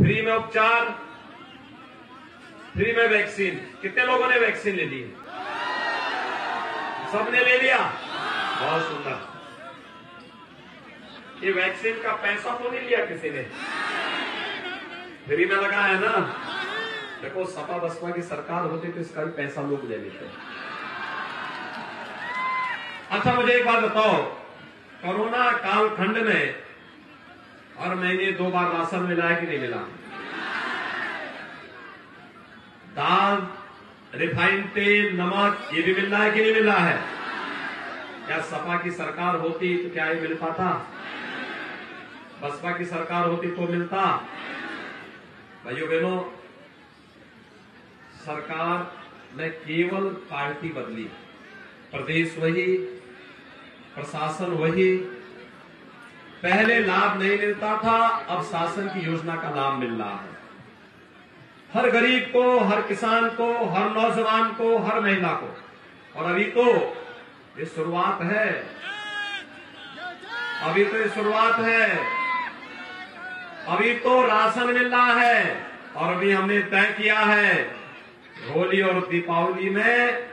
Free में उपचार, free में वैक्सीन। कितने लोगों ने वैक्सीन ले ली? सबने ले लिया, बहुत सुंदर। ये वैक्सीन का पैसा तो नहीं लिया किसी ने, फ्री में लगा है ना। देखो सपा बसपा की सरकार होती तो इसका भी पैसा लोग ले लेते। अच्छा मुझे एक बात बताओ, कोरोना कालखंड में हर महीने 2 बार राशन मिला है कि नहीं मिला? दाल, रिफाइंड तेल, नमक ये भी मिल रहा है कि नहीं मिल रहा है? क्या सपा की सरकार होती तो क्या ये मिल पाता? बसपा की सरकार होती तो मिलता? भाइयों बहनों, सरकार ने केवल पार्टी बदली, प्रदेश वही, प्रशासन वही। पहले लाभ नहीं मिलता था, अब शासन की योजना का लाभ मिल रहा है। हर गरीब को, हर किसान को, हर नौजवान को, हर महिला को। और अभी तो ये शुरुआत है, अभी तो ये शुरुआत है। अभी तो राशन मिल रहा है और अभी हमने तय किया है होली और दीपावली में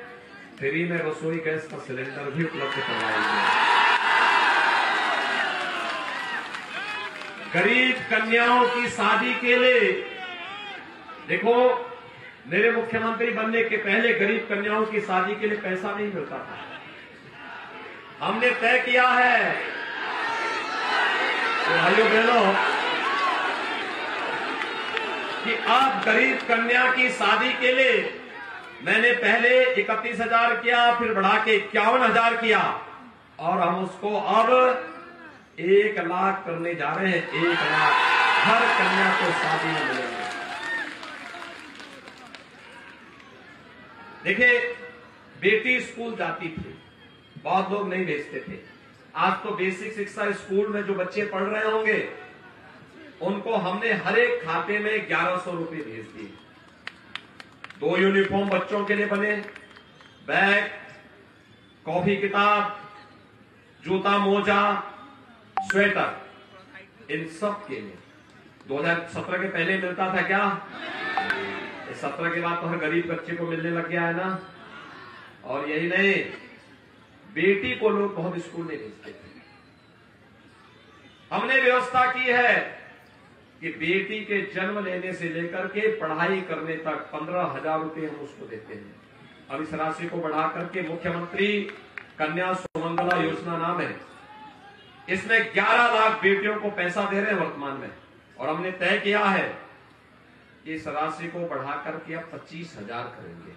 फ्री में रसोई गैस का सिलेंडर भी उपलब्ध करवाएंगे। गरीब कन्याओं की शादी के लिए, देखो मेरे मुख्यमंत्री बनने के पहले गरीब कन्याओं की शादी के लिए पैसा नहीं मिलता था। हमने तय किया है तो भाइयों बहनों कि अब गरीब कन्या की शादी के लिए मैंने पहले 31,000 किया, फिर बढ़ा के 51,000 किया और हम उसको अब 1 लाख करने जा रहे हैं। 1 लाख हर कन्या को शादी में मिलेंगे। देखिए बेटी स्कूल जाती थी, बहुत लोग नहीं भेजते थे। आज तो बेसिक शिक्षा स्कूल में जो बच्चे पढ़ रहे होंगे उनको हमने हर एक खाते में 1100 रुपए भेज दिए। 2 यूनिफॉर्म बच्चों के लिए बने, बैग, कॉपी किताब, जूता मोजा, स्वेटर, इन सब के लिए। 2017 के पहले मिलता था क्या? 17 के बाद तो हर गरीब बच्चे को मिलने लग गया है ना। और यही नहीं, बेटी को लोग बहुत स्कूल नहीं भेजते थे। हमने व्यवस्था की है कि बेटी के जन्म लेने से लेकर के पढ़ाई करने तक 15,000 रुपए हम उसको देते हैं। अब इस राशि को बढ़ा करके मुख्यमंत्री कन्या सुमंगला योजना नाम है, इसमें 11 लाख बेटियों को पैसा दे रहे हैं वर्तमान में। और हमने तय किया है कि इस राशि को बढ़ा करके अब 25,000 करेंगे।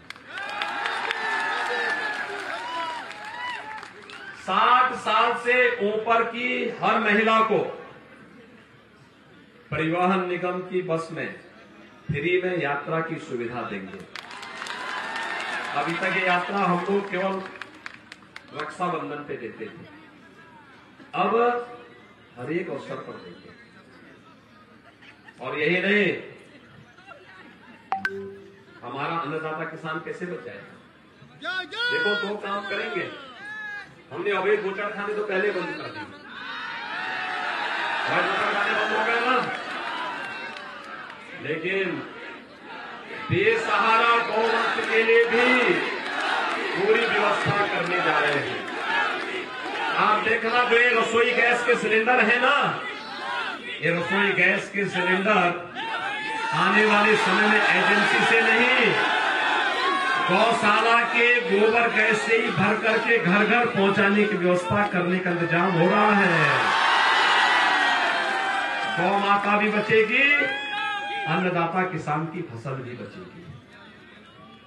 60 साल से ऊपर की हर महिला को परिवहन निगम की बस में फ्री में यात्रा की सुविधा देंगे। अभी तक ये यात्रा हम लोग केवल रक्षाबंधन पे देते थे, अब हर एक अवसर पर देंगे। और यही नहीं, हमारा अन्नदाता किसान कैसे बचाएगा? देखो 2 काम करेंगे। हमने अवैध बूचड़खाने तो पहले बंद कर दिए, बंद हो गए ना, लेकिन बेसहारा गौवंश के लिए भी पूरी व्यवस्था करने जा रहे हैं। आप देखना, जो ये रसोई गैस के सिलेंडर है ना, ये रसोई गैस के सिलेंडर आने वाले समय में एजेंसी से नहीं, गौशाला के गोबर गैस से ही भर करके घर घर पहुंचाने की व्यवस्था करने का इंतजाम हो रहा है। गौ माता भी बचेगी, अन्नदाता किसान की फसल भी बचेगी।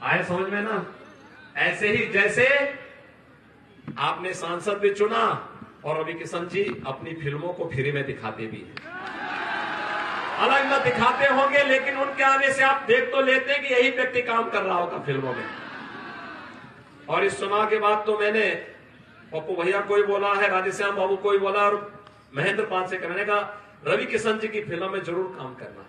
आए समझ में ना? ऐसे ही जैसे आपने सांसद भी चुना और अभी किशन जी अपनी फिल्मों को फ्री में दिखाते भी हैं। अलग न दिखाते होंगे, लेकिन उनके आने से आप देख तो लेते हैं कि यही व्यक्ति काम कर रहा होगा फिल्मों में। और इस चुनाव के बाद तो मैंने पप्पू भैया कोई बोला है, राधेश्याम बाबू कोई बोला, और महेंद्र पाल से करने का, रवि किशन जी की फिल्म में जरूर काम करना।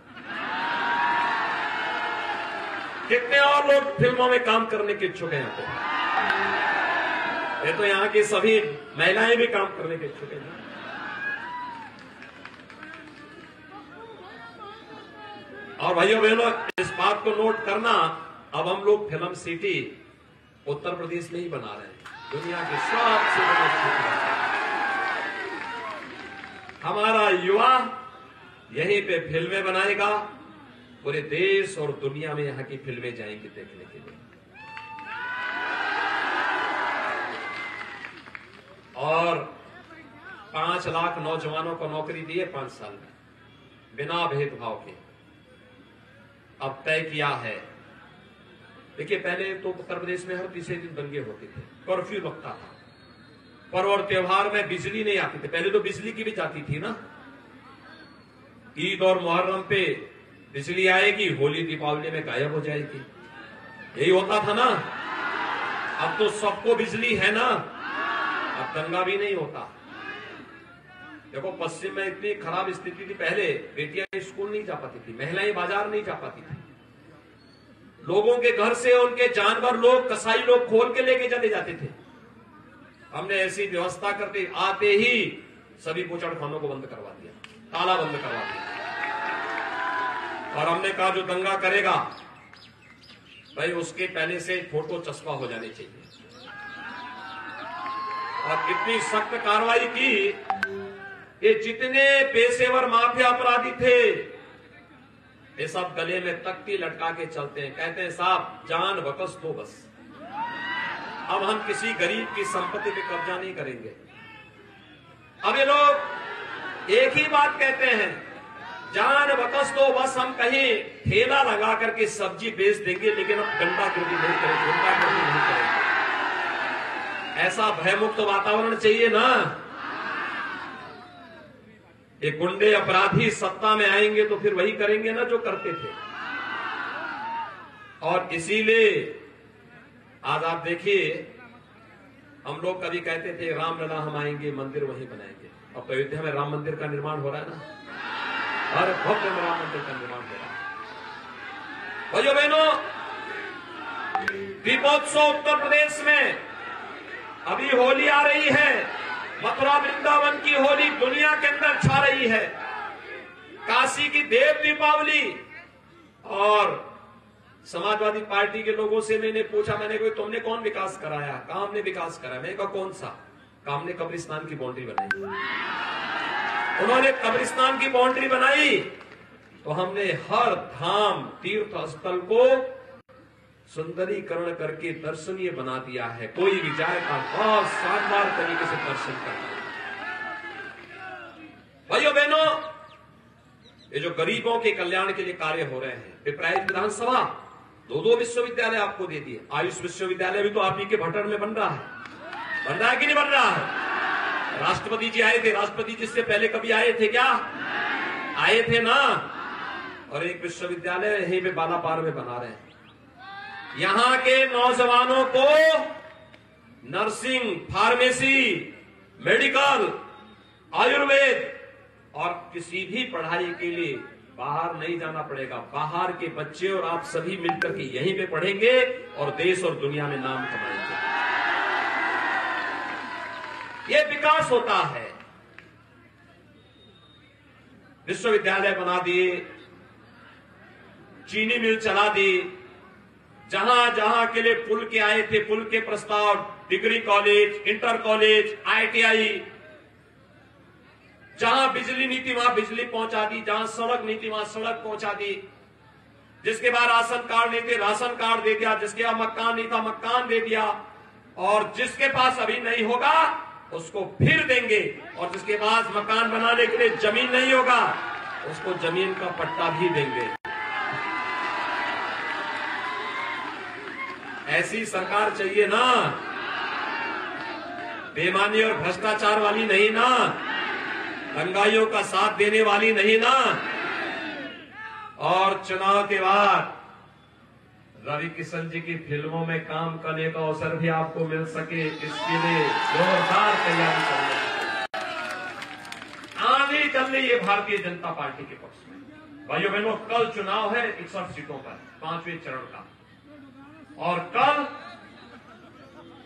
कितने और लोग फिल्मों में काम करने के इच्छुक हैं? ये तो यहाँ की सभी महिलाएं भी काम करने के इच्छुक हैं। और भाइयों बहनों, इस बात को नोट करना, अब हम लोग फिल्म सिटी उत्तर प्रदेश में ही बना रहे हैं, दुनिया के सबसे बड़े सिटी। हमारा युवा यहीं पे फिल्में बनाएगा, पूरे देश और दुनिया में यहां की फिल्में जाएंगी देखने के लिए। और 5 लाख नौजवानों को नौकरी दी है 5 साल में, बिना भेदभाव के अब तय किया है। देखिए, पहले तो उत्तर प्रदेश में हर तीसरे दिन दंगे होते थे, कर्फ्यू लगता था, पर्व और त्योहार में बिजली नहीं आती थी। पहले तो बिजली की भी जाती थी ना, ईद और मुहर्रम पे बिजली आएगी, होली दीपावली में गायब हो जाएगी, यही होता था ना। अब तो सबको बिजली है ना, अब दंगा भी नहीं होता। देखो, पश्चिम में इतनी खराब स्थिति थी, पहले बेटियां स्कूल नहीं जा पाती थी, महिलाएं बाजार नहीं जा पाती थी, लोगों के घर से उनके जानवर लोग, कसाई लोग खोल के लेके चले जाते थे। हमने ऐसी व्यवस्था करते आते ही सभी बूचड़खानों को बंद करवा दिया, ताला बंद करवा दिया, और हमने कहा जो दंगा करेगा भाई उसके पहले से फोटो चस्पा हो जाने चाहिए। और इतनी सख्त कार्रवाई की, ये जितने पेशेवर माफिया अपराधी थे ये सब गले में तख्ती लटका के चलते हैं, कहते हैं साहब जान बकस दो बस, अब हम किसी गरीब की संपत्ति पे कब्जा नहीं करेंगे। अब ये लोग एक ही बात कहते हैं, जान बकस दो बस, हम कहीं ठेला लगा करके सब्जी बेच देंगे, लेकिन हम गंडागर्दी नहीं करेंगे, गुंडागर्दी नहीं करेंगे। ऐसा भयमुक्त वातावरण चाहिए ना। ये गुंडे अपराधी सत्ता में आएंगे तो फिर वही करेंगे ना जो करते थे। और इसीलिए आज आप देखिए, हम लोग कभी कहते थे रामलला हम आएंगे मंदिर वहीं बनाएंगे, अब तो अयोध्या में राम मंदिर का निर्माण हो रहा है ना, हर भव्य में राम मंदिर का निर्माण हो रहा है। भाइयों बहनों, दीपोत्सव उत्तर प्रदेश में अभी होली आ रही है, मथुरा वृंदावन की होली दुनिया के अंदर छा रही है, काशी की देव दीपावली। और समाजवादी पार्टी के लोगों से मैंने पूछा, मैंने कोई तुमने कौन विकास कराया, कहा हमने विकास कराया, मैंने कहा कौन सा, कहा हमने कब्रिस्तान की बाउंड्री बनाई। उन्होंने कब्रिस्तान की बाउंड्री बनाई तो हमने हर धाम तीर्थ स्थल को सुंदरीकरण करके दर्शनीय बना दिया है, कोई भी जाएगा बहुत शानदार तरीके से दर्शन करता है। भाइयों बहनों, ये जो गरीबों के कल्याण के लिए कार्य हो रहे हैं, पिपराइच विधानसभा 2 विश्वविद्यालय आपको दे दिए, आयुष विश्वविद्यालय भी तो आप ही के भटर में बन रहा है कि नहीं बन रहा है। राष्ट्रपति जी आए थे, राष्ट्रपति जी से पहले कभी आए थे क्या, आए थे ना। और एक विश्वविद्यालय यहीं पे बालापार में बना रहे हैं। यहां के नौजवानों को नर्सिंग, फार्मेसी, मेडिकल, आयुर्वेद और किसी भी पढ़ाई के लिए बाहर नहीं जाना पड़ेगा। बाहर के बच्चे और आप सभी मिलकर के यहीं पे पढ़ेंगे और देश और दुनिया में नाम कमाएंगे। ये विकास होता है। विश्वविद्यालय बना दिए, चीनी मिल चला दी, जहां जहां के लिए पुल के आए थे पुल के प्रस्ताव, degree college, inter college, ITI, जहां बिजली नीति वहां बिजली पहुंचा दी, जहां सड़क नीति वहां सड़क पहुंचा दी, जिसके बाद राशन कार्ड नहीं थे राशन कार्ड दे दिया, जिसके बाद मकान नहीं था मकान दे दिया, और जिसके पास अभी नहीं होगा उसको फिर देंगे, और जिसके पास मकान बनाने के लिए जमीन नहीं होगा उसको जमीन का पट्टा भी देंगे। ऐसी सरकार चाहिए ना, बेईमानी और भ्रष्टाचार वाली नहीं ना, दंगाइयों का साथ देने वाली नहीं ना। और चुनाव के बाद रवि किशन जी की फिल्मों में काम करने का अवसर भी आपको मिल सके, इसके लिए जोरदार तैयारी चल रही है, आंधी चल रही है भारतीय जनता पार्टी के पक्ष में। भाइयों बहनों, कल चुनाव है 61 सीटों पर, 5वें चरण का, और कल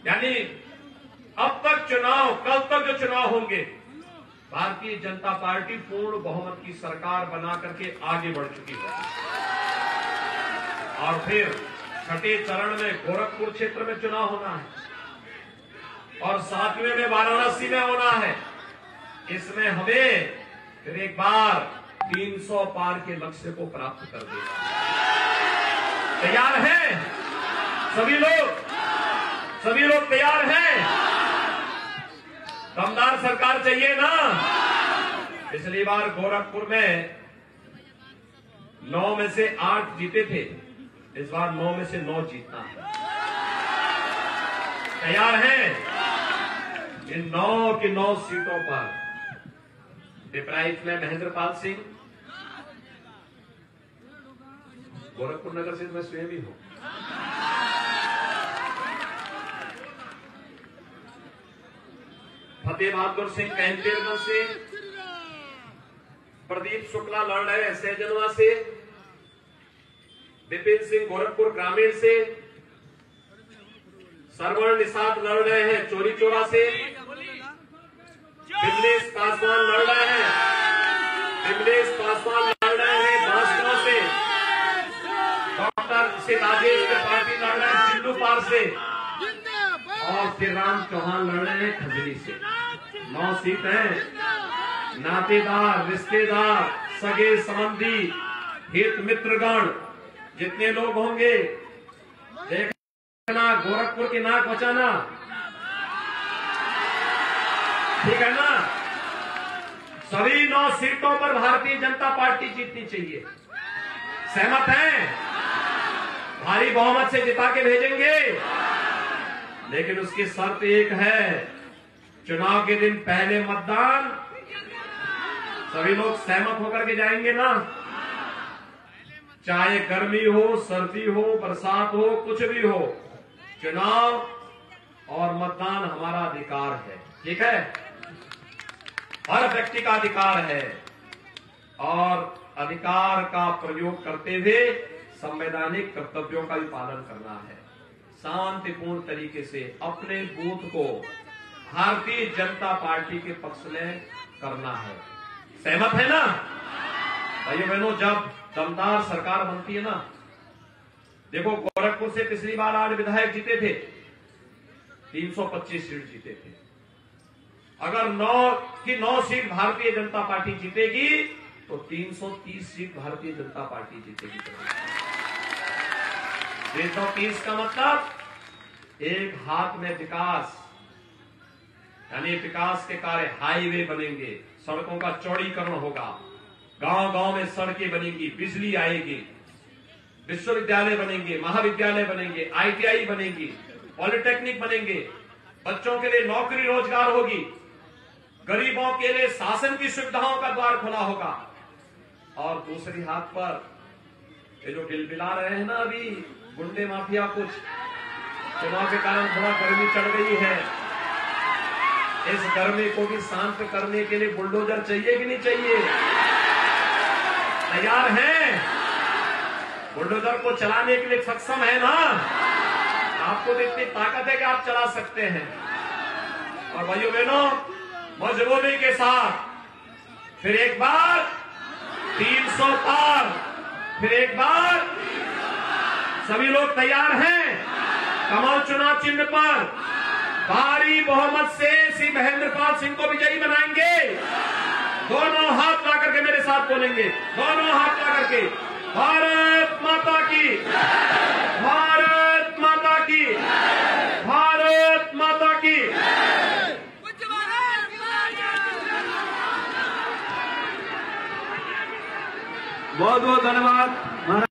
यानी अब तक चुनाव, कल तक जो चुनाव होंगे, भारतीय जनता पार्टी पूर्ण बहुमत की सरकार बना करके आगे बढ़ चुकी है। और फिर छठे चरण में गोरखपुर क्षेत्र में चुनाव होना है और 7वें में वाराणसी में होना है। इसमें हमें फिर एक बार 300 पार के लक्ष्य को प्राप्त कर देना। तैयार हैं सभी लोग तैयार हैं? दमदार सरकार चाहिए ना? पिछली बार गोरखपुर में 9 में से 8 जीते थे, इस बार 9 में से 9 जीतना है। तैयार हैं? इन 9 की 9 सीटों पर पिपराइच में महेंद्रपाल सिंह, गोरखपुर नगर से मैं स्वयं ही हूं, फतेह बहादुर सिंह कैंतेरगंज से, प्रदीप शुक्ला लड़ रहे हैं सहजनवा से, विपिन सिंह गोरखपुर ग्रामीण से, सरवण निषाद लड़ रहे हैं चोरी चोरा से, बिमलेश पासवान लड़ रहे हैं बांसगांव से, डॉक्टर से राजेश त्रिपाठी लड़ रहे हैं चिल्लूपार से और श्रीराम चौहान लड़ रहे हैं खजरी से। 9 सीटें, नातेदार, रिश्तेदार, सगे संबंधी, हित मित्रगण जितने लोग होंगे, देखना गोरखपुर की नाक बचाना, ठीक है ना? सभी 9 सीटों पर भारतीय जनता पार्टी जीतनी चाहिए। सहमत हैं? भारी बहुमत से जिता के भेजेंगे, लेकिन उसकी शर्त एक है, चुनाव के दिन पहले मतदान। सभी लोग सहमत होकर के जाएंगे ना? चाहे गर्मी हो, सर्दी हो, बरसात हो, कुछ भी हो, चुनाव और मतदान हमारा अधिकार है, ठीक है? हर व्यक्ति का अधिकार है और अधिकार का प्रयोग करते हुए संवैधानिक कर्तव्यों का भी पालन करना है। शांतिपूर्ण तरीके से अपने बूथ को भारतीय जनता पार्टी के पक्ष में करना है। सहमत है ना भाइयों बहनों? जब दमदार सरकार बनती है ना, देखो गोरखपुर से पिछली बार 8 विधायक जीते थे, 325 सीट जीते थे। अगर 9 की 9 सीट भारतीय जनता पार्टी जीतेगी तो 330 सीट भारतीय जनता पार्टी जीतेगी। 330 का मतलब एक हाथ में विकास, यानी विकास के कार्य, हाईवे बनेंगे, सड़कों का चौड़ीकरण होगा, गांव गांव में सड़कें बनेंगी, बिजली आएगी, विश्वविद्यालय बनेंगे, महाविद्यालय बनेंगे, ITI बनेंगी, पॉलिटेक्निक बनेंगे, बच्चों के लिए नौकरी रोजगार होगी, गरीबों के लिए शासन की सुविधाओं का द्वार खुला होगा। और दूसरी हाथ पर ये जो बिलबिला रहे हैं ना अभी गुंडे माफिया, कुछ चुनाव के कारण थोड़ा गर्मी चढ़ गई है, इस गर्मी को भी शांत करने के लिए बुलडोजर चाहिए कि नहीं चाहिए? तैयार हैं? बुलडोजर को चलाने के लिए सक्षम है ना? आपको तो इतनी ताकत है कि आप चला सकते हैं। और भाइयों बहनों, मजबूती के साथ फिर एक बार 300 पार, फिर एक बार सभी लोग तैयार हैं? कमल चुनाव चिन्ह पर भारी बहुमत से श्री महेंद्रपाल सिंह को विजयी बनाएंगे। दोनों हाथ ला करके मेरे साथ बोलेंगे, दोनों हाथ ला करके, भारत माता की, भारत माता की, भारत माता की। बहुत बहुत धन्यवाद।